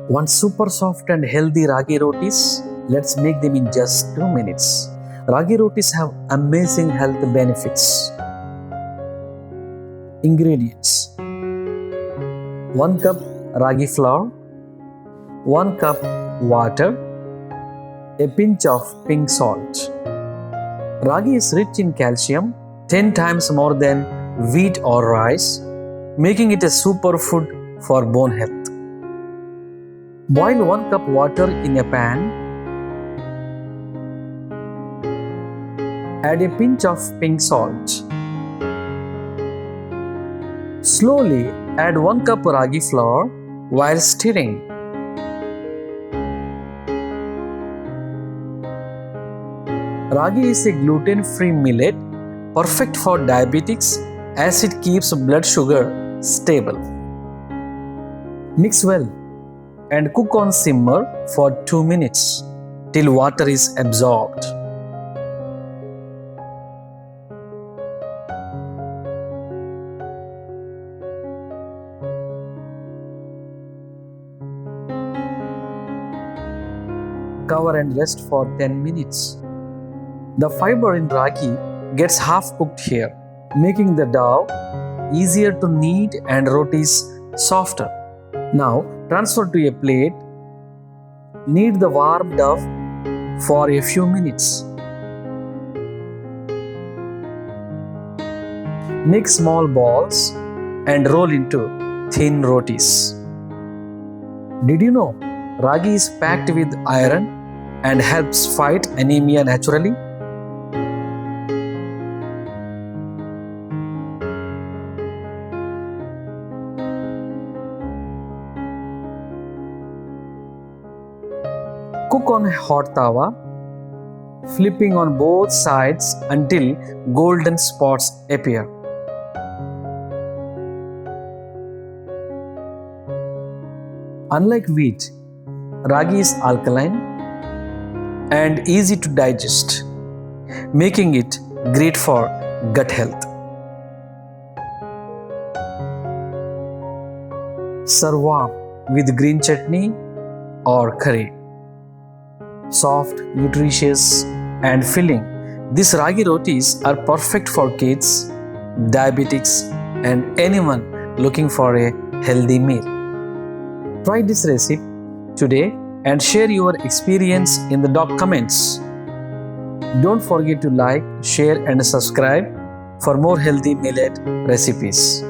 One super soft and healthy ragi rotis. Let's make them in just 2 minutes. Ragi rotis have amazing health benefits. Ingredients: 1 cup ragi flour, 1 cup water, a pinch of pink salt. Ragi is rich in calcium, 10 times more than wheat or rice, making it a superfood for bone health. Boil 1 cup water in a pan. Add a pinch of pink salt. Slowly add 1 cup ragi flour while stirring. Ragi is a gluten-free millet, perfect for diabetics as it keeps blood sugar stable. Mix well and cook on simmer for 2 minutes till water is absorbed. Cover and rest for 10 minutes. The fiber in ragi gets half cooked here, making the dough easier to knead and rotis softer. Now transfer to a plate. Knead the warm dough for a few minutes. Make small balls and roll into thin rotis. Did you know ragi is packed with iron and helps fight anemia naturally? Cook on a hot tawa, flipping on both sides until golden spots appear. Unlike wheat, ragi is alkaline and easy to digest, making it great for gut health. Serve warm with green chutney or curry. Soft, nutritious, and filling, these ragi rotis are perfect for kids, diabetics, and anyone looking for a healthy meal. Try this recipe today and share your experience in the comments. Don't forget to like, share, and subscribe for more healthy millet recipes.